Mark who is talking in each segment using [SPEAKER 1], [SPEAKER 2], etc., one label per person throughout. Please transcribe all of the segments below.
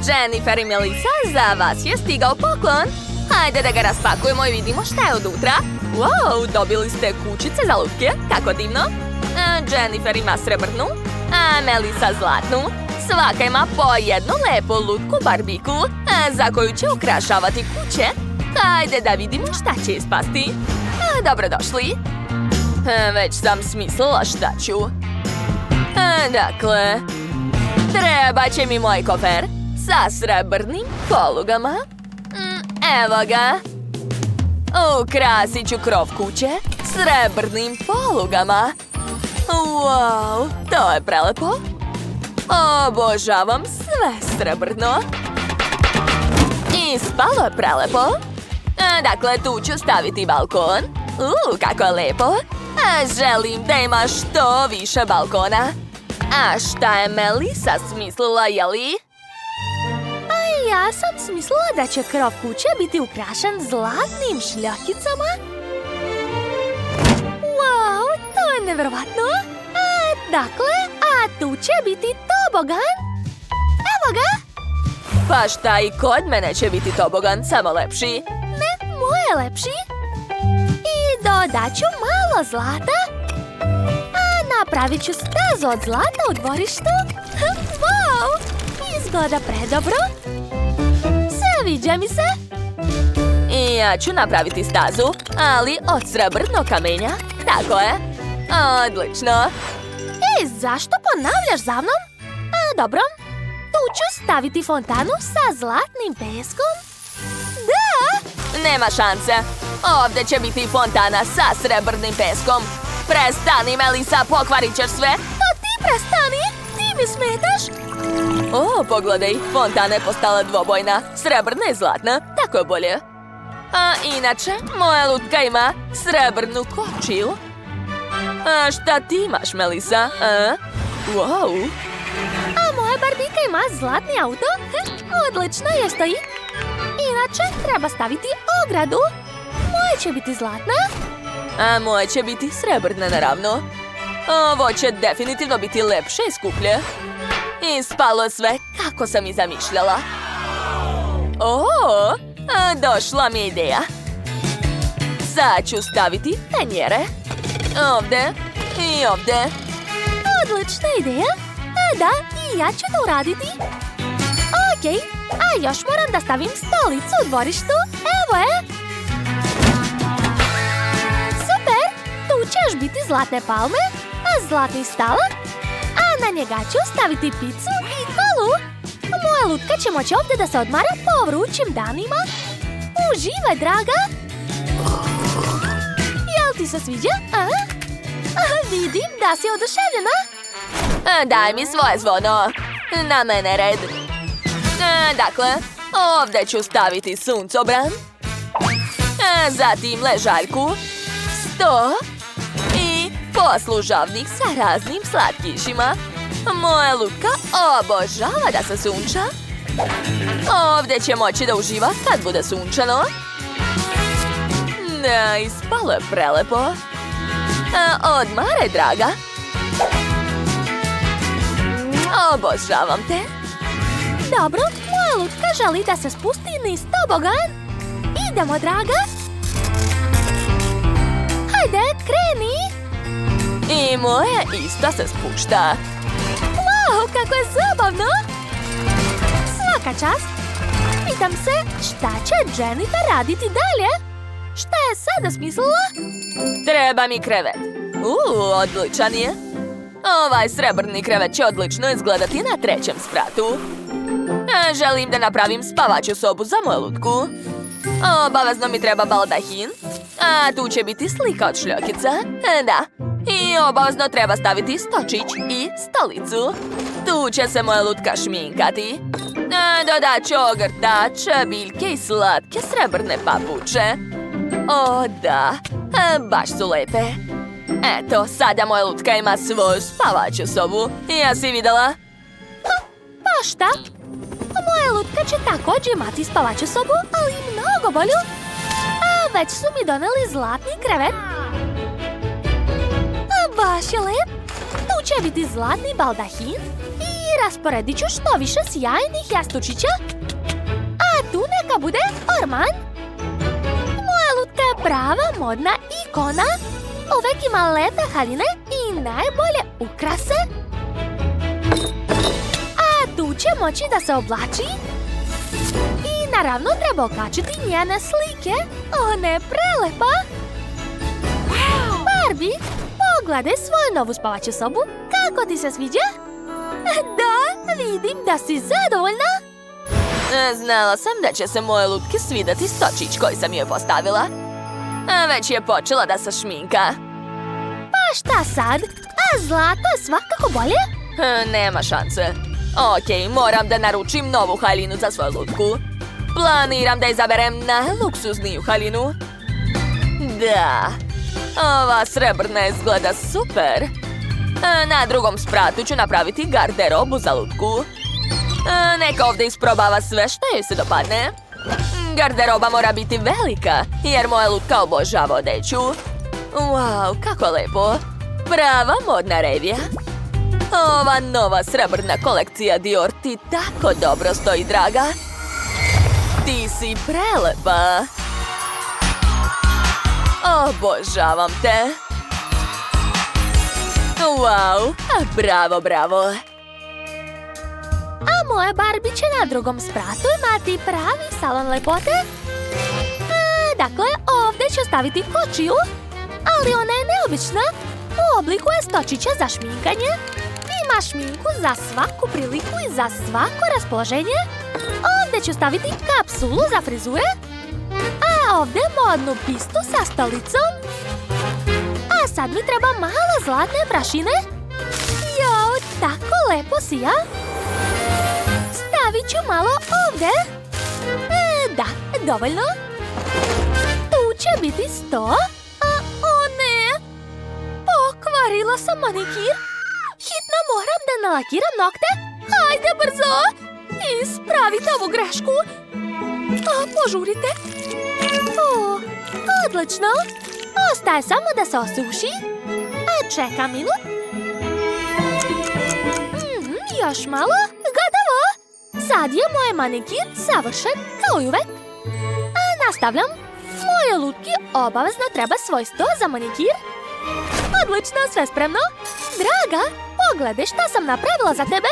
[SPEAKER 1] Jennifer i Melissa, za vas je stigao poklon. Hajde da ga raspakujemo i vidimo šta je unutra. Wow, dobili ste kućice za lutke, kako divno. Jennifer ima srebrnu, a Melissa zlatnu. Svaka ima po jednu lepu lutku barbiku, za koju će ukrašavati kuće. Hajde da vidimo šta će ispasti. Dobrodošli. Već sam smislila šta ću. Dakle, treba će mi moj kofer sa srebrnim polugama. Evo ga. Ukrasit ću krov kuće srebrnim polugama. Wow, to je prelepo. Obožavam sve srebrno. Ispalo je prelepo. Dakle, tu ću staviti balkon. Kako je lepo. Želim da ima što više balkona. A šta je Melissa smislila, jeli? Ja sam smislila da će krov kuće biti ukrašen zlatnim šljakicama. Wow, to je nevjerovatno. Dakle, tu će biti tobogan. Evo ga. Pa šta, i kod mene će biti tobogan, samo lepši. Ne, moj je lepši. I dodat ću malo zlata. Napravit ću stazu od zlata u dvorištu. Wow, izgleda predobro. Sviđa mi se. I ja ću napraviti stazu, ali od srebrnog kamenja. Tako je. Odlično. Zašto ponavljaš za mnom? Dobro. Tu ću staviti fontanu sa zlatnim peskom. Da! Nema šanse. Ovdje će biti fontana sa srebrnim peskom. Prestani, Melissa, pokvarit ćeš sve. To ti prestani. Ti mi smetaš. Pogledaj, fontana je postala dvobojna. Srebrna i zlatna, tako je bolje. A inače, moja lutka ima srebrnu kočiju. A šta ti imaš, Melissa? Wow. A moja barbika ima zlatni auto. Odlično, je stoji. Inače, treba staviti ogradu. Moje će biti zlatna. A moje će biti srebrna, naravno. Ovo će definitivno biti lepše i skuplje. Ispalo sve kako sam i zamišljala. Došla mi je ideja. Sad ću staviti fenjere. Ovdje i ovdje. Odlična ideja. Da, i ja ću to uraditi. Okej, a još moram da stavim stolicu u dvorištu. Evo je. Super, tu će još biti zlatne palme, a zlatni stalak, a na njega ću staviti picu i kolu. Moja lutka će moći ovdje da se odmara po vrućim danima. Uživaj, draga. Jel ti se sviđa? Vidim da si oduševljena. Daj mi svoje zvono. Na mene red. Dakle, ovdje ću staviti suncobran. Zatim ležaljku, sto i poslužavnik sa raznim slatkišima. Moja lutka obožava da se sunča. Ovdje će moći da uživa kad bude sunčano. Ispalo je prelepo. Odmaraj, draga. Obožavam te. Dobro, moja lutka želi da se spusti niz tobogan. Idemo, draga. Hajde, kreni. I moja isto se spušta. Wow, kako je zabavno. Svaka čast. Pitam se šta će Jennifer raditi dalje. Šta je sada smislila? Treba mi krevet. Odličan je. Ovaj srebrni krevet će odlično izgledati na trećem spratu. Želim da napravim spavaću sobu za moju lutku. Obavezno mi treba baldahin. A tu će biti slika od šljokica. Da. I obavezno treba staviti stočić i stolicu. Tu će se moja lutka šminkati. Dodat ću ogrtač, biljke i slatke srebrne papuče. Da, baš su lepe. Eto, sada moja lutka ima svoju spavaću sobu. Jesi vidjela? Pa šta? Moja lutka će također imati spavaću sobu, ali mnogo bolju. Već su mi doneli zlatni krevet. Baš je lep. Tu će biti zlatni baldahin i rasporedit ću što više sjajnih jastučića. A tu neka bude orman. Moja lutka je prava modna ikona. Uvek ima lepe haljine i najbolje ukrase. A tu će moći da se oblači. I naravno treba okačiti njene slike. Ona je prelepa. Barbie, pogledaj svoju novu spavaću sobu. Kako ti se sviđa? Da, vidim da si zadovoljna. Znala sam da će se moje lutki svidati stočić koji sam joj postavila. Već je počela da se šminka. Pa šta sad? A zlato je svakako bolje? Nema šanse. Okej, moram da naručim novu haljinu za svoju lutku. Planiram da izaberem najluksuzniju haljinu. Da, ova srebrna izgleda super. Na drugom spratu ću napraviti garderobu za lutku. Neka ovdje isprobava sve što joj se dopadne. Garderoba mora biti velika, jer moja lutka obožava odeću. Wow, kako lepo. Prava modna revija. Ova nova srebrna kolekcija Dior ti tako dobro stoji, draga. Ti si prelepa. Obožavam te. Wow, bravo, bravo. A moja Barbie će na drugom spratu imati pravi salon lepote. Dakle, ovdje ću staviti kočiju, ali ona je neobična. U obliku je stočića za šminkanje. Ima šminku za svaku priliku i za svako raspoloženje. Ovdje ću staviti kapsulu za frizure, a ovdje modnu pistu sa stolicom. A sad mi treba malo zlatne prašine. Jao, tako lepo sija. Stavit ću malo ovdje. Da, dovoljno. Tu će biti sto. O ne, pokvarila sam manikir. Hitno moram da nalakiram nokte. Hajde brzo. Ispravite ovu grešku. Požurite. Odlično. Ostaje samo da se osuši. Čekam minut. Još malo. Gotovo. Sad je moj manikir savršen kao i uvek. Nastavljam. Moje lutki obavezno treba svoj sto za manikir. Odlično, sve spremno. Draga, pogledaj šta sam napravila za tebe.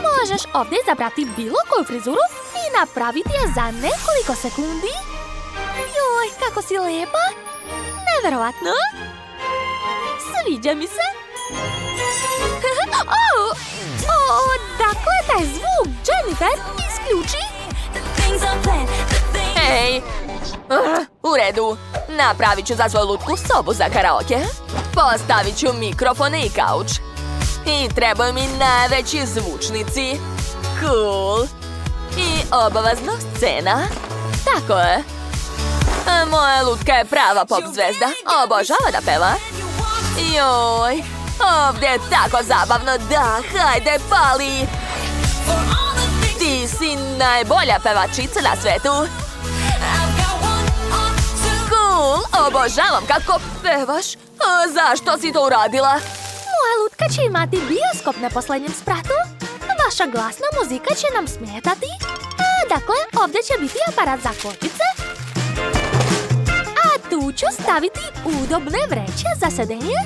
[SPEAKER 1] Možeš ovdje izabrati bilo koju frizuru i napraviti je za nekoliko sekundi. Joj, kako si lijepa. Neverovatno. Sviđa mi se. Dakle, taj zvuk, Jennifer, isključi. Hej. U redu. Napravit ću za svoju lutku sobu za karaoke. Postavit ću mikrofone i kauč. I trebaju mi najveći zvučnici. Cool. I obavezno scena. Tako je. Moja lutka je prava pop zvezda. Obožava da peva. Joj. Ovdje je tako zabavno. Da, hajde, pali. Ti si najbolja pevačica na svetu. Cool, obožavam kako pevaš. Zašto si to uradila? Moja lutka će imati bioskop na posljednjem spratu. Vaša glasna muzika će nam smetati. Dakle, ovdje će biti aparat za kočice. A tu ću staviti udobne vreće za sedenje.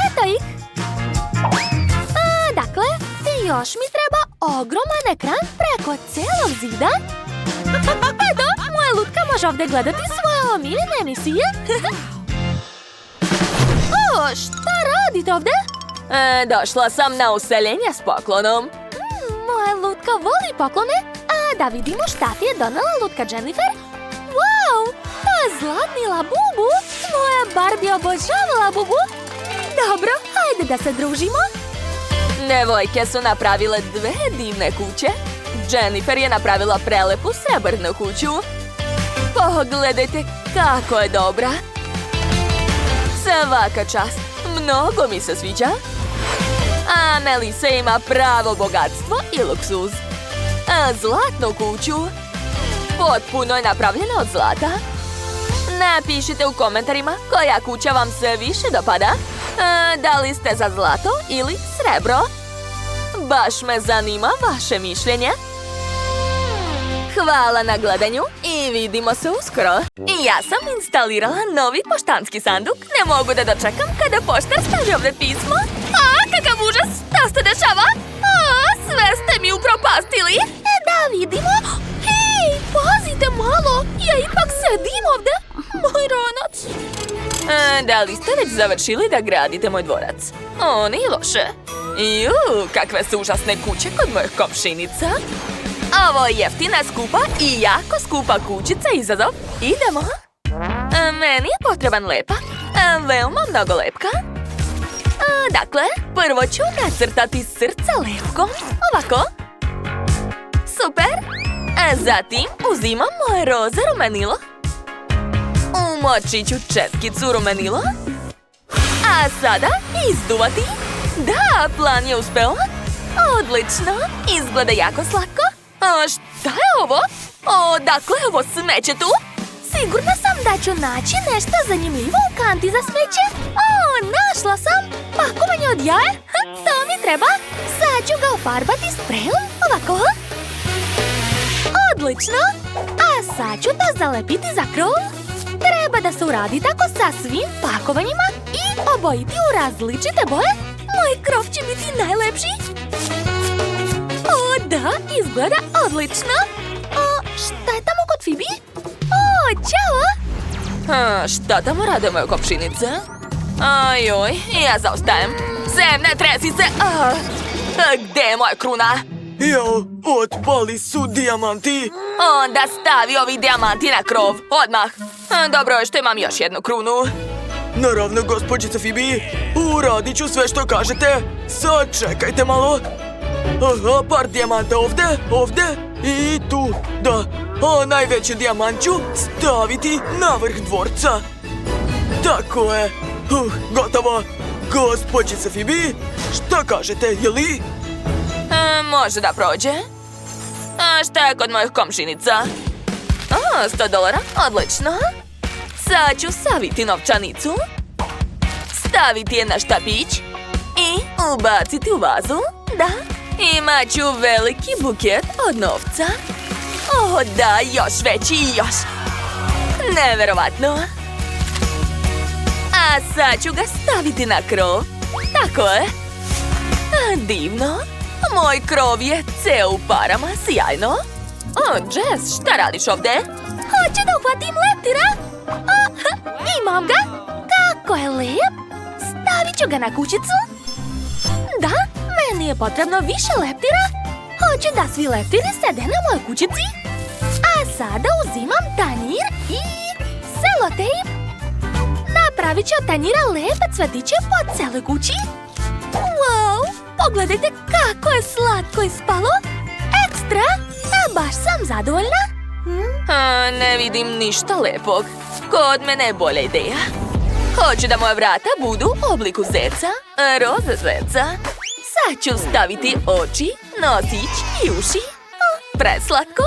[SPEAKER 1] Eto ih. Dakle, još mi treba ogroman ekran preko cijelog zida. Eto, moja lutka može ovdje gledati svoje omiljene emisije. Šta radite ovdje? Došla sam na useljenje s poklonom. Moja lutka voli poklone. Da vidimo šta ti je donela lutka Jennifer. Wow, to je zlatni labubu. Moja Barbie obožava labubu. Dobro, hajde da se družimo. Devojke su napravile dve divne kuće. Jennifer je napravila prelepu srebrnu kuću. Pogledajte kako je dobra. Svaka čast, mnogo mi se sviđa. A Melissa ima pravo bogatstvo i luksuz. Zlatnu kuću. Potpuno je napravljena od zlata. Napišite u komentarima koja kuća vam se više dopada. Da li ste za zlato ili srebro. Baš me zanima vaše mišljenje. Hvala na gledanju i vidimo se uskoro. Ja sam instalirala novi poštanski sanduk. Ne mogu da dočekam kada poštar stavi ovdje pismo. Kakav užas! Šta se dešava? Sve ste mi upropastili. Da vidimo. Hej, pazite malo. Ja ipak sedim ovdje. Moj ranac. Da li ste već završili da gradite moj dvorac? Nije loše. Kakve su užasne kuće kod mojih komšinica. Ovo je jeftina, skupa i jako skupa kućica izazov. Idemo. Meni je potreban lepak. Veoma mnogo lepka. Dakle, prvo ću nacrtati srce lepkom. Ovako. Super. Zatim uzimam moje roze rumenilo. Umočit ću četkicu rumenilo. A sada izduvati. Da, plan je uspeo. Odlično. Izgleda jako slatko. Šta je ovo? Dakle, ovo smeće tu? Sigurna sam da ću naći nešto zanimljivo u kanti za smeće. Našla sam pakovanje od jaja. To mi treba. Sad ću ga ofarbati sprejom. Ovako. Odlično. A sad ću da zalepiti za krov. Treba da se uradi tako sa svim pakovanjima i obojiti u različite boje. Moj krov će biti najlepši. Da, izgleda odlično. Šta je tamo kod Fibi? Ćao! Šta tamo rade moje komšinice? Ajoj, ja zaostajem. Zemne tresice! Gde je moja kruna?
[SPEAKER 2] Jao, otpali su dijamanti.
[SPEAKER 1] Onda stavi ovi dijamanti na krov, odmah. Dobro je što imam još jednu krunu.
[SPEAKER 2] Naravno, gospođica Fibi, uradit ću sve što kažete. Sad čekajte malo. Aha, par dijamanta ovdje i tu, da. A najveći dijamant ću staviti na vrh dvorca. Tako je. Gotovo. Gospođice Fibi, šta kažete, je li?
[SPEAKER 1] Može da prođe. Šta je kod mojih komšinica? $100, odlično. Sad ću saviti novčanicu. Staviti je na štapić i ubaciti u vazu, da. Imat ću veliki buket od novca. Da, još veći i još. Neverovatno. A sad ću ga staviti na krov. Tako je. Divno. Moj krov je ceo u parama, sjajno. Jess, šta radiš ovdje? Hoću da uhvatim leptira. Imam ga. Kako je lep. Stavit ću ga na kućicu. Da, meni je potrebno više leptira. Hoću da svi leptiri sede na mojoj kućici. A sada uzimam tanjir i selotejp. Napravit ću od tanjira lepe cvetiće po celoj kući. Wow, pogledajte kako je slatko ispalo. Ekstra, baš sam zadovoljna. Ne vidim ništa lepog. Kod mene je bolja ideja. Hoću da moja vrata budu u obliku zeca, roze zeca. Sad ću staviti oči, nosić i uši. Preslatko.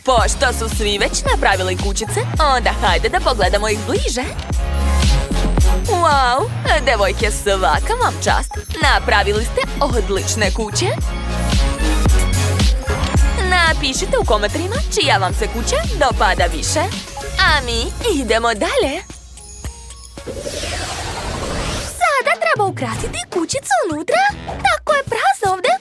[SPEAKER 1] Pošto su svi već napravili kućice, onda hajde da pogledamo ih bliže. Wow, devojke, svaka vam čast. Napravili ste odlične kuće. Napišite u komentarima čija vam se kuća dopada više. A mi idemo dalje. Sada treba ukrasiti kućicu unutra. Tako je prazno ovdje.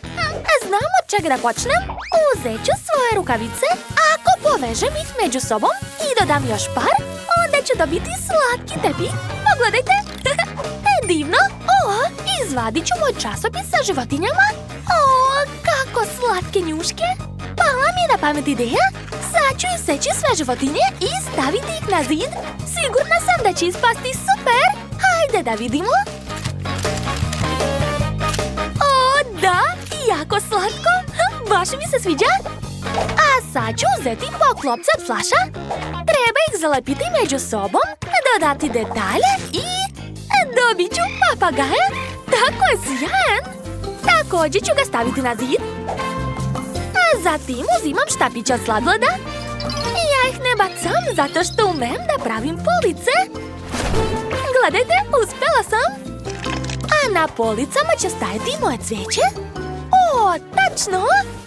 [SPEAKER 1] Znam od čega da počnem. Uzet ću svoje rukavice. Ako povežem ih među sobom i dodam još par, onda ću dobiti slatki tepih. Pogledajte. Divno. Izvadit ću moj časopis sa životinjama. Kako slatke njuške. Pala mi je na pamet ideja. Sad ću iseći sve životinje i staviti ih na zid. Sigurna sam da će ispasti super. Hajde da vidimo. Da, jako slatko. Baš mi se sviđa. A sad ću uzeti poklopce od flaša. Treba ih zalepiti među sobom, dodati detalje i dobit ću papagaja. Tako je sjajan. Također ću ga staviti na zid. A zatim uzimam štapiće od sladoleda. Ja ih ne bacam zato što umem da pravim police. Gledajte, uspjela sam. A A na policama će stajati moje cvijeće. O, tačno!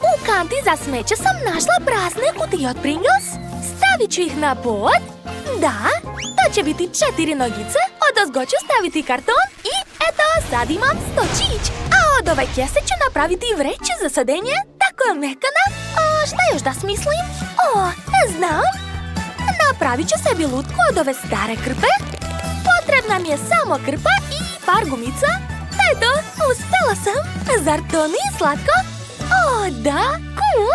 [SPEAKER 1] U kanti za smeće sam našla prazne kutije od Pringles. Stavit ću ih na pod. Da, to će biti 4 nogice. Odozgo ću staviti karton i eto, sad imam stočić. A od ove kese ću napraviti vreću za sadenje. Tako je mekana. A šta još da smislim? O, znam. Napravit ću sebi lutku od ove stare krpe. Potrebna mi je samo krpa i par gumica. Eto, uspela sam. Zar to nije slatko? O, da, cool.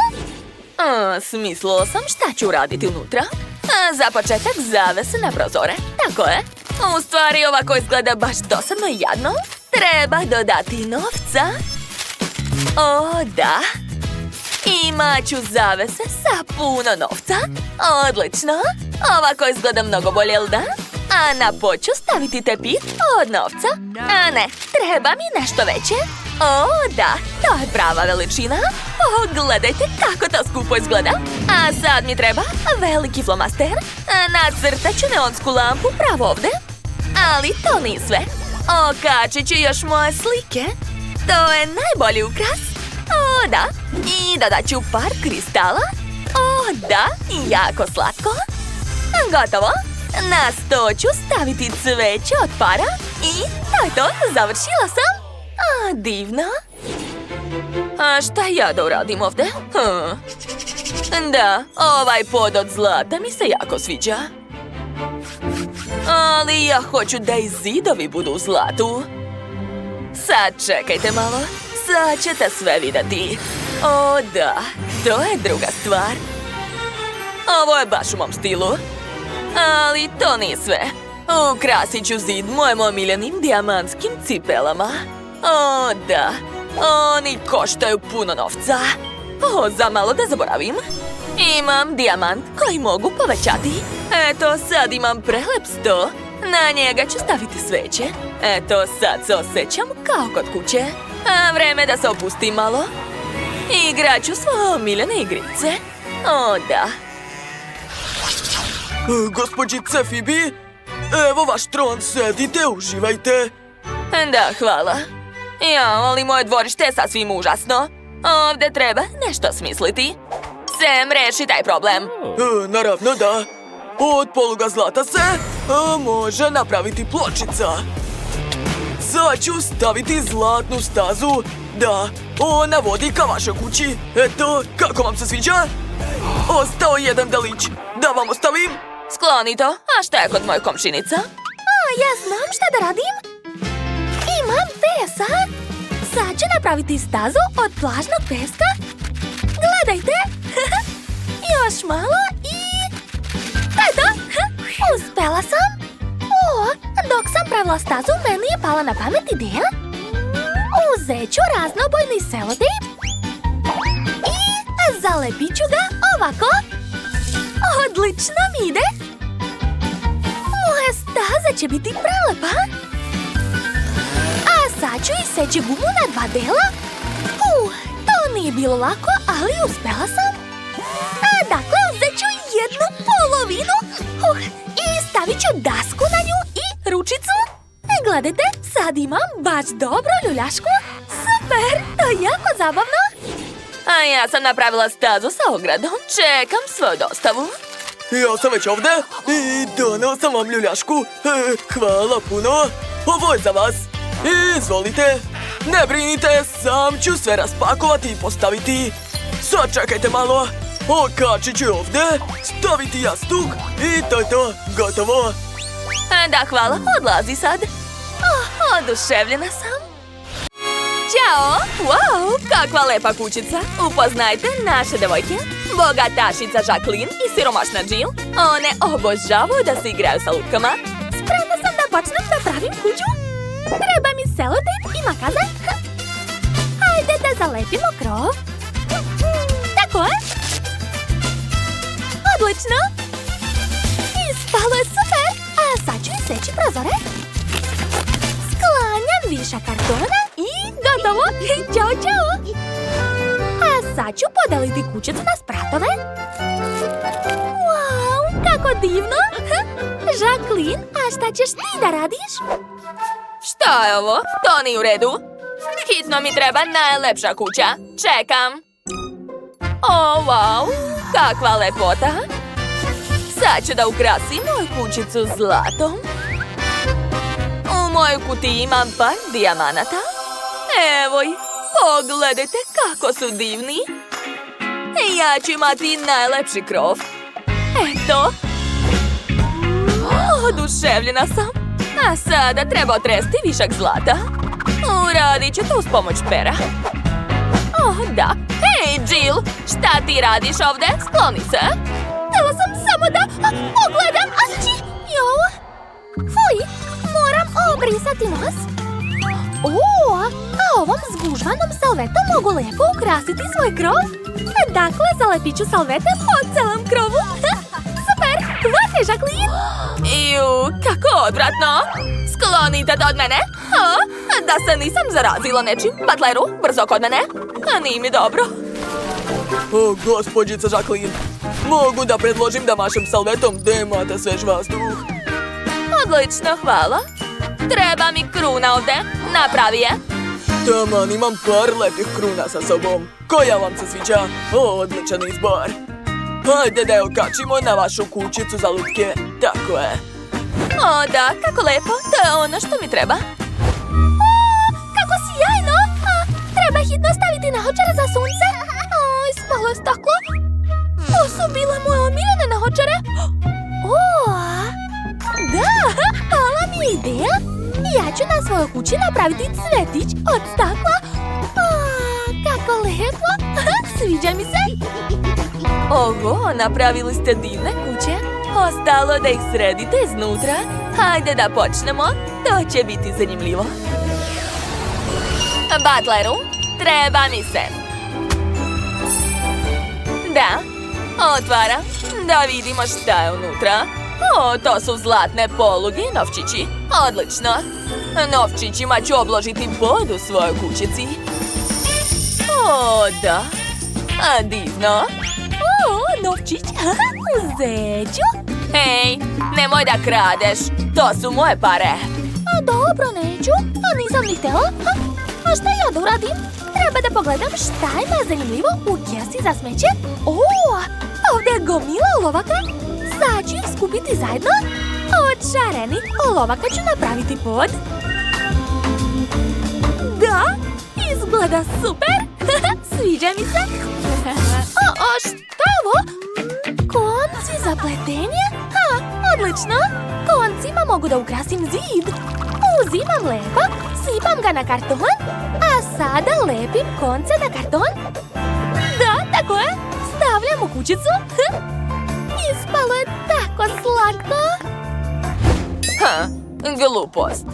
[SPEAKER 1] Smislila sam šta ću raditi unutra. Za početak zavese na prozore. Tako je. U stvari ovako izgleda baš dosadno i jadno. Treba dodati novca. O, da. Imat ću zavese sa puno novca. Odlično. Ovako izgleda mnogo bolje, jel da? A na pod ću staviti tepih od novca. A ne, treba mi nešto veće. O, da, to je prava veličina. Pogledajte kako to skupo izgleda. A sad mi treba veliki flomaster. Nacrtat ću neonsku lampu pravo ovdje. Ali to nije sve. Okačit ću još moje slike. To je najbolji ukras. O, da. I dodat ću par kristala. O, da, jako slatko. Gotovo. Na sto ću staviti cveće od para. I to je to, završila sam. Divno. A šta ja da uradim ovdje? Da, ovaj pod od zlata mi se jako sviđa. Ali ja hoću da i zidovi budu u zlatu. Sad čekajte malo. Sad ćete sve vidjeti. O da, to je druga stvar. Ovo je baš u mom stilu. Ali to nije sve. Ukrasit ću zid mojim omiljenim dijamantskim cipelama. O da, oni koštaju puno novca. O, za malo da zaboravim. Imam dijamant koji mogu povećati. Eto, sad imam prelep sto. Na njega ću staviti sveće. Eto, sad se osjećam kao kod kuće. A vreme da se opustim malo. Igrat ću svoje omiljene igrice. O, da.
[SPEAKER 2] Gospođice Phoebe, evo vaš tron, sedite, uživajte.
[SPEAKER 1] Da, hvala. Ja, ali moje dvorište je sasvim užasno. Ovdje treba nešto smisliti. Sam, reši taj problem.
[SPEAKER 2] Naravno da. Od poluga zlata se može napraviti pločica. Sad ću staviti zlatnu stazu. Da, ona vodi ka vašoj kući. Eto, kako vam se sviđa? Ostao jedan delić. Da vam ostavim?
[SPEAKER 1] Skloni to. A šta je kod moje komšinica? Ja znam šta da radim. Imam pesak. Sad ću napraviti stazu od plažnog peska. Gledajte. Još malo i... Eto, uspela sam. O, dok sam pravila stazu, meni je pala na pamet ideja. Uzet ću raznobojni selotejp i zalepit ću ga ovako. Odlično mi ide. Moja staza će biti prelepa. A sad ću iseći gumu na 2 dela. To nije bilo lako, ali uspela sam. Dakle, uzet ću jednu polovinu i stavit ću dasku na nju i ručicu. Gledajte, sad imam baš dobro ljuljašku. Super, to je jako zabavno. A ja sam napravila stazu sa ogradom. Čekam svoju dostavu.
[SPEAKER 2] Ja sam već ovdje i donao sam vam ljuljašku. Hvala puno. Ovo je za vas. Izvolite. Ne brinite, sam ću sve raspakovati i postaviti. Sad čekajte malo. Okačit ću ovdje, staviti jastuk i to je to, gotovo.
[SPEAKER 1] Da, hvala, odlazi sad. Oduševljena sam. Ćao! Wow, kakva lepa kućica. Upoznajte naše devojke. Bogatašica Jacqueline i siromašna Jill. One obožavaju da se igraju sa lutkama. Spremna sam da počnem da pravim kuću. Treba mi selotejp i makaze. Hajde da zalepimo krov. Tako je. Odlično. Ispalo je super. A sad ću iseći prozore. Sklanjam višak kartona i gotovo. Ćao, čao. A sad ću podeliti kućicu na spratove. Wow, kako divno. Jacqueline, a šta ćeš ti da radiš? Šta je ovo? To nije u redu. Hitno mi treba najlepša kuća. Čekam. O, wow. Kakva lepota. Sad ću da ukrasim moju kućicu zlatom. U mojoj kutiji imam par dijamanata. Evo ih. Pogledajte kako su divni. Ja ću imati najlepši krov. Eto. Oduševljena sam. A sada treba otresti višak zlata. Uradit ću to uz pomoć pera. Da. Hej, Jill! Šta ti radiš ovde? Skloni se. Htjela sam samo da pogledam. Jao. Fuj, moram obrisati nos. A ovom zgužvanom salvetom mogu lijepo ukrasiti svoj krov. Dakle, zalepit ću salvete po celom krovu. Super! Hvala, Jacqueline! Kako odvratno! Sklonite to od mene! Da se nisam zarazila nečim. Butleru, brzo kod mene! Nije mi dobro.
[SPEAKER 2] O, gospođica Jacqueline, mogu da predložim da mašem salvetom da imate svež vazduh.
[SPEAKER 1] Odlično, hvala. Treba mi kruna ovde. Napravi je.
[SPEAKER 2] Taman, imam par lepih kruna sa sobom. Koja vam se sviđa? Odličan izbor. Hajde da je okačimo na vašu kućicu za lutke. Tako je.
[SPEAKER 1] Da, kako lepo. To je ono što mi treba. Kako sjajno! Treba hitno staviti naočare za sunce. Ispalo je staklo. To su bile moje omiljene naočare. Da, pala mi je ideja. Ja ću na svojoj kući napraviti cvetić od stakla. Kako lepo. Sviđa mi se. Oho, napravili ste divne kuće. Ostalo da ih sredite iznutra. Hajde da počnemo. To će biti zanimljivo. Butleru, treba mi se. Da, otvaram. Da vidimo šta je unutra. To su zlatne poluge i novčići. Odlično. Novčićima ću obložiti pod u svojoj kućici. Da. Divno. Novčić. U zeđu. Hej, nemoj da kradeš. To su moje pare. Dobro, neću. Nisam ni htjela. A šta ja da uradim? Treba da pogledam šta ima zanimljivo u kesi za smeće. Ovdje je gomila olovaka. Sad ću ih skupiti zajedno. Od šarenih olovaka ću napraviti pod. Da, izgleda super. Sviđa mi se. Šta je ovo? Konci za pletenje? Odlično. Koncima mogu da ukrasim zid. Uzimam lepak, sipam ga na karton, a sada lepim konce na karton. Da, tako je. Stavljam u kućicu. Ispalo je tako slatko. Glupost.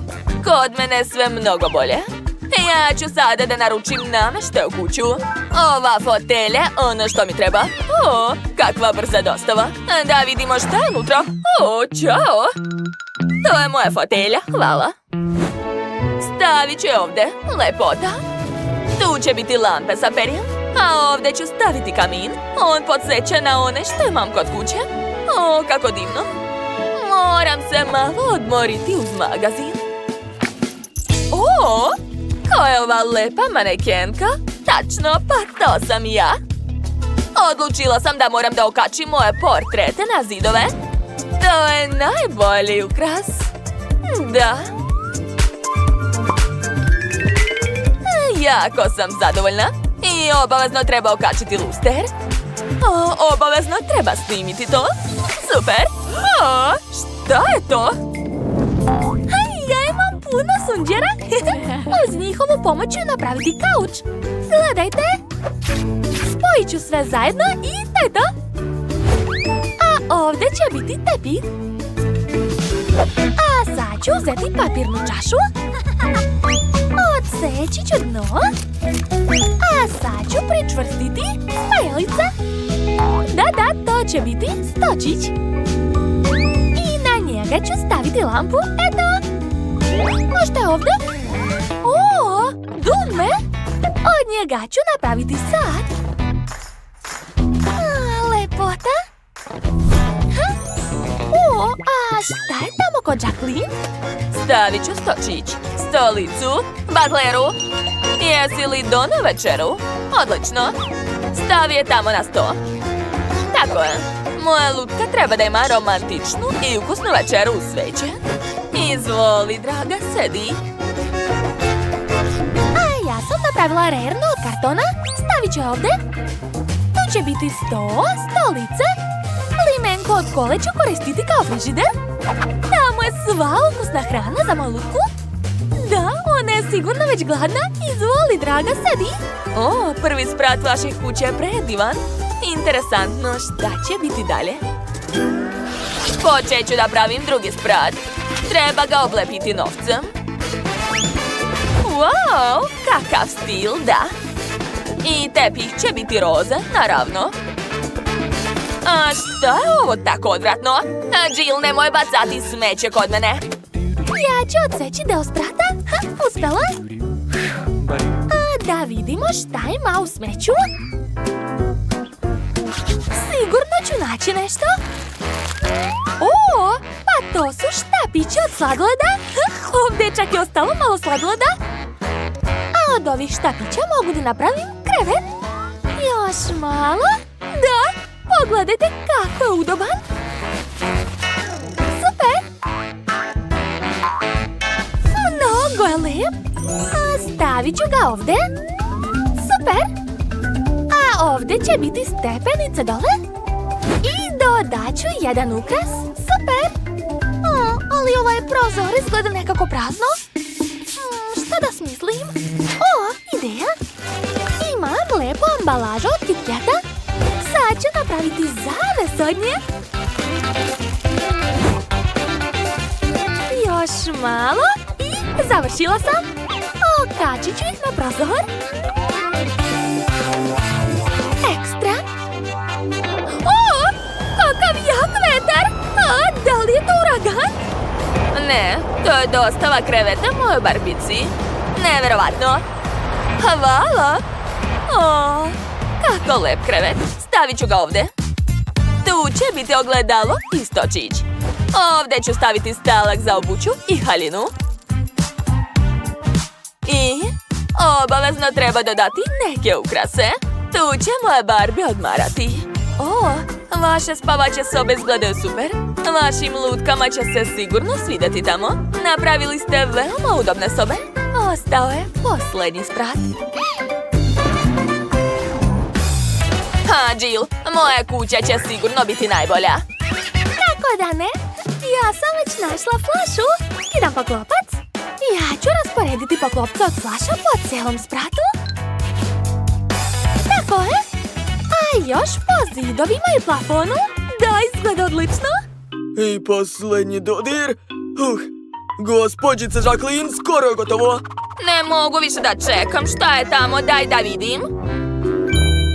[SPEAKER 1] Kod mene sve mnogo bolje. Ja ću sada da naručim namještaj u kuću. Ova fotelja, ono što mi treba. Kakva brza dostava. Da vidimo šta je unutra. Ćao. To je moja fotelja, hvala. Stavit ću je ovdje, lepota. Tu će biti lampe sa perjem, a ovdje ću staviti kamin. On podsjeća na one što imam kod kuće. Kako divno. Moram se malo odmoriti uz magazin. Ko je ova lepa manekenka? Tačno, pa to sam ja. Odlučila sam da moram da okačim moje portrete na zidove. To je najbolji ukras. Da. Jako sam zadovoljna. I obavezno treba okačiti luster. Obavezno treba snimiti to. Super. Šta je to? Ja imam puno sunđera. Uz njihovu pomoć ću napraviti kauč. Gledajte. Spojit ću sve zajedno i to je to. A ovdje će biti tepih. A sad ću uzeti papirnu čašu. Odseći ću dno. A sad ću pričvrstiti spajalice. Da, to će biti stočić. I na njega ću staviti lampu. Eto. A šta je ovdje? Dugme. Od njega ću napraviti sat. Lepota. A šta je tamo kod Jacqueline? Stavit ću stočić, stolicu, bagleru. Jesi li donio večeru? Odlično. Stavi je tamo na sto. Tako je. Moja lutka treba da ima romantičnu i ukusnu večeru uz sveće. Izvoli, draga, sedi. A ja sam napravila rernu od kartona. Stavit ću je ovdje. Tu će biti sto, stolice. Limenko od kole ću koristiti kao frižider. Tamo je sva ukusna hrana za moju lutku. Da, ona je sigurno već gladna. Izvoli, draga, sedi. O, prvi sprat vaših kuće je predivan. Interesantno, šta će biti dalje? Počet ću da pravim drugi sprat. Treba ga oblepiti novcem. Wow, kakav stil, da. I tepih će biti roze, naravno. A šta je ovo tako odvratno? Jill, nemoj bacati smeće kod mene. Ja ću odseći deo sprata. Uspela. A da vidimo šta ima u smeću. Sigurno ću naći nešto. O, pa to su štapići od sladoleda. Ovdje je čak i ostalo malo sladoleda. A od ovih štapića mogu da napravim krevet. Još malo. Da, pogledajte kako je udoban. Super. Mnogo je lep. A stavit ću ga ovdje. Super. A ovdje će biti stepenice dole. I dodat ću jedan ukras. Super. Ali ovaj prozor izgleda nekako prazno. Šta da smislim? O, ideja. Imam lepu ambalažu od KitKata. Sad ću napraviti zaves od nje. Još malo. I završila sam. Okačit ću ih na prozor. Ekstra. O, kakav jak vetar. A, da li je to uragan? Ne, to je dostava kreveta mojoj barbici. Neverovatno. Hvala. O, kako lep krevet. Stavit ću ga ovdje. Tu će biti ogledalo i stočić. Ovdje ću staviti stalak za obuću i haljinu. I obavezno treba dodati neke ukrase. Tu će moja Barbie odmarati. O, vaše spavaće sobe izgledaju super. Vašim lutkama će se sigurno svidjeti tamo. Napravili ste veoma udobne sobe. Ostao je posljednji sprat. Jill, moja kuća će sigurno biti najbolja. Kako da ne? Ja sam već našla flašu. Skidam poklopac. Ja ću rasporediti poklopce od flaša po cijelom spratu. Tako je. A još po zidovima i plafonu. Da, izgleda odlično.
[SPEAKER 2] I posljednji dodir. Gospođice Jacqueline, skoro je gotovo.
[SPEAKER 1] Ne mogu više da čekam. Šta je tamo? Daj da vidim.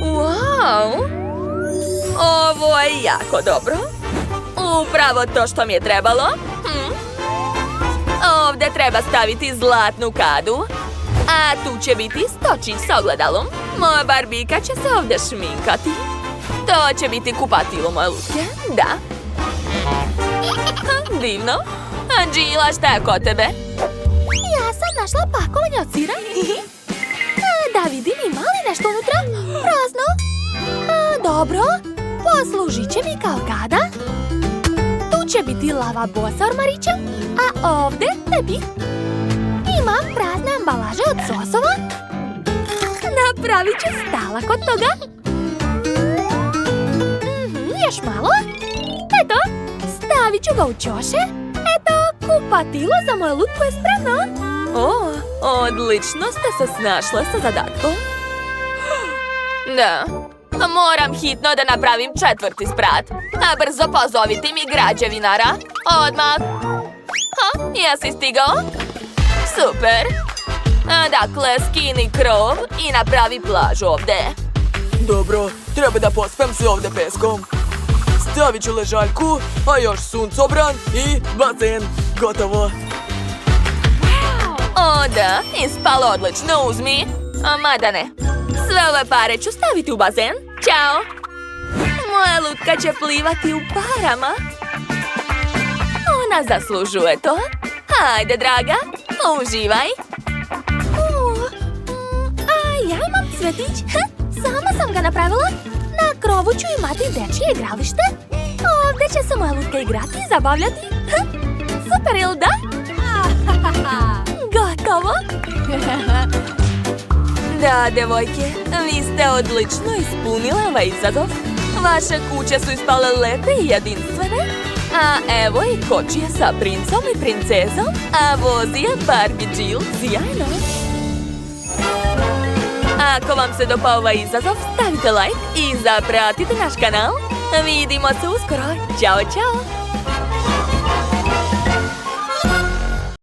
[SPEAKER 1] Wow. Ovo je jako dobro. Upravo to što mi je trebalo. Ovdje treba staviti zlatnu kadu. A tu će biti stočić sa ogledalom. Moja Barbika će se ovdje šminkati. To će biti kupatilo moje lutke. Da. Divno. Angela, šta je kod tebe? Ja sam našla pakovanje od sira. Da vidim, ima li nešto unutra? Prazno. Dobro. Poslužit će mi kao kada. Tu će biti lavabo sa ormarićem. A ovdje tepih. Imam prazne ambalaže od sosova. Napravit ću stalak od toga. Još malo. Eto, stavit ću ga u ćoše. Eto, kupatilo za moju lutku je spremno. O, odlično ste se snašle sa zadatkom. Da, moram hitno da napravim četvrti sprat. A brzo pozovite mi građevinara. Odmah. Jesi stigao? Super. Dakle, skini krov i napravi plažu ovdje.
[SPEAKER 2] Dobro, treba da pospem sve ovdje peskom. Stavit ću ležaljku, a još suncobran i bazen. Gotovo.
[SPEAKER 1] O da, ispalo odlično, uzmi. Mada ne. Sve ove pare ću staviti u bazen. Ćao. Moja lutka će plivati u parama. Ona zaslužuje to. Hajde, draga, uživaj. A ja imam cvetić. Sama sam ga napravila. Na krovu ću imati dečje igralište. Ovdje će se moja lutka igrati i zabavljati. Super, ili da? Gotovo. Da, devojke, vi ste odlično ispunile ovaj izazov. Vaše kuće su ispale lepe i jedinstvene. A evo i kočije sa princom i princezom, a vozi je Barbie Jill sjajno. Ako vam se dopao ovaj izazov, stavite like i zapratite naš kanal. Vidimo se uskoro. Ćao, ćao!